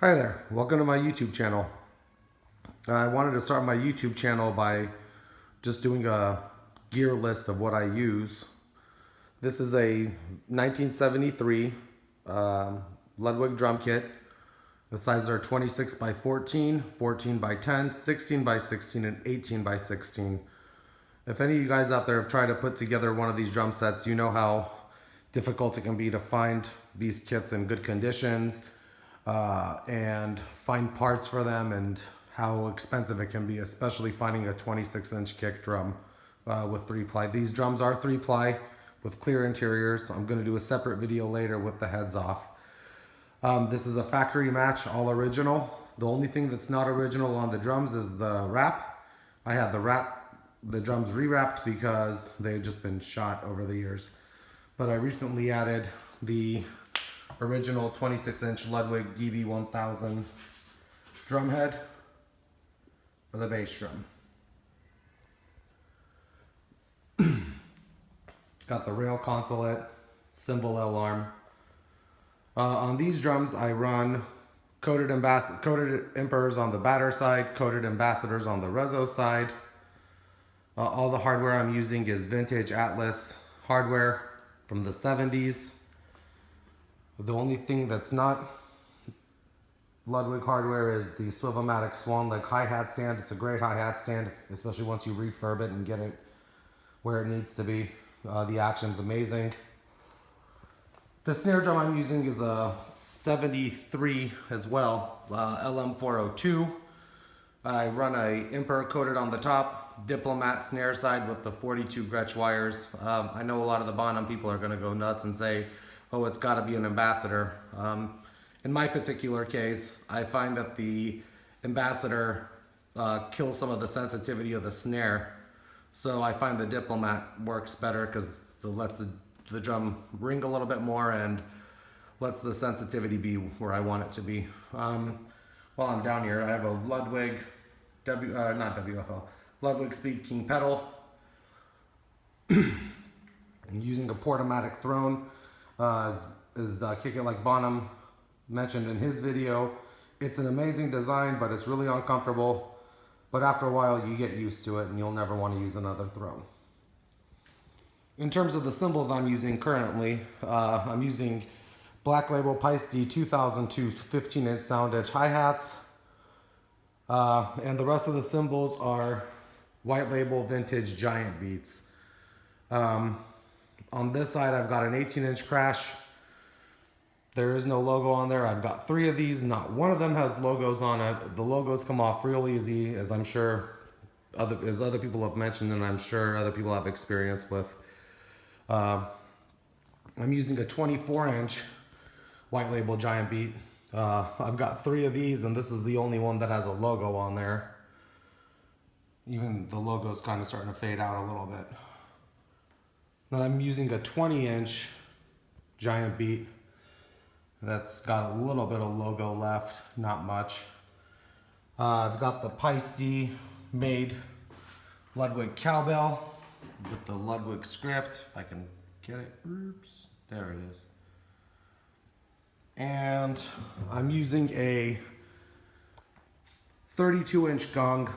Hi there, welcome to my YouTube channel. I wanted to start my YouTube channel by just doing a gear list of what I use. This is a 1973 Ludwig drum kit. The sizes are 26 by 14, 14 by 10, 16 by 16, and 18 by 16. If any of you guys out there have tried to put together one of these drum sets, you know how difficult it can be to find these kits in good conditions. And find parts for them, and how expensive it can be, especially finding a 26-inch kick drum with 3-ply. These drums are 3-ply with clear interiors. I'm going to do a separate video later with the heads off. This is a factory match, all original. The only thing that's not original on the drums is the wrap. I had the drums re-wrapped because they've just been shot over the years. But I recently added the original 26-inch Ludwig DB1000 drum head for the bass drum. Got the rail consolette, cymbal L-arm. On these drums I run coated impers on the batter side, coated ambassadors on the reso side. All the hardware I'm using is vintage Atlas hardware from the 70s. The only thing that's not Ludwig hardware is the Swivel-matic Swan Leg hi-hat stand. It's a great hi-hat stand, especially once you refurb it and get it where it needs to be. The action's amazing. The snare drum I'm using is a 73 as well, LM402. I run a imper coated on the top, Diplomat snare side with the 42 Gretsch wires. I know a lot of the Bonham people are going to go nuts and say, oh, it's got to be an ambassador. In my particular case, I find that the ambassador kills some of the sensitivity of the snare. So I find the Diplomat works better because it lets the drum ring a little bit more and lets the sensitivity be where I want it to be. While I'm down here, I have a Ludwig, Ludwig Speed King pedal. I'm using a Portomatic Throne. Kick It Like Bonham mentioned in his video. It's an amazing design, but it's really uncomfortable. But after a while, you get used to it, and you'll never want to use another throne. In terms of the cymbals I'm using currently, I'm using Black Label Paiste 2002 15-inch sound edge hi-hats. And the rest of the cymbals are White Label Vintage Giant Beats. On this side, I've got an 18-inch crash. There is no logo on there. I've got 3 of these. Not one of them has logos on it. The logos come off real easy, as I'm sure other people have mentioned, and I'm sure other people have experience with. I'm using a 24-inch White Label Giant Beat. I've got 3 of these, and this is the only one that has a logo on there. Even the logo's kind of starting to fade out a little bit. Then I'm using a 20-inch Giant Beat that's got a little bit of logo left, not much. I've got the Paiste made Ludwig cowbell with the Ludwig script, if I can get it. Oops, there it is. And I'm using a 32-inch gong.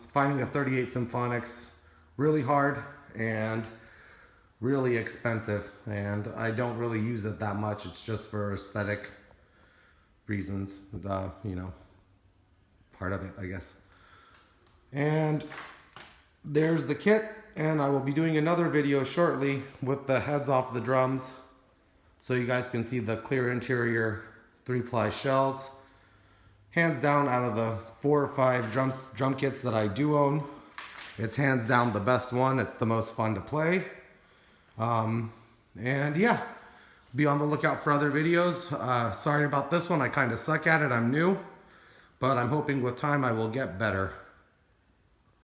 Finding a 38 Symphonics really hard and really expensive, and I don't really use it that much. It's just for aesthetic reasons, you know, part of it, I guess. And there's the kit, and I will be doing another video shortly with the heads off the drums so you guys can see the clear interior 3-ply shells. Hands down, out of the 4 or 5 drum kits that I do own, it's hands down the best one. It's the most fun to play. And yeah, be on the lookout for other videos. Sorry about this one. I kind of suck at it. I'm new, but I'm hoping with time I will get better.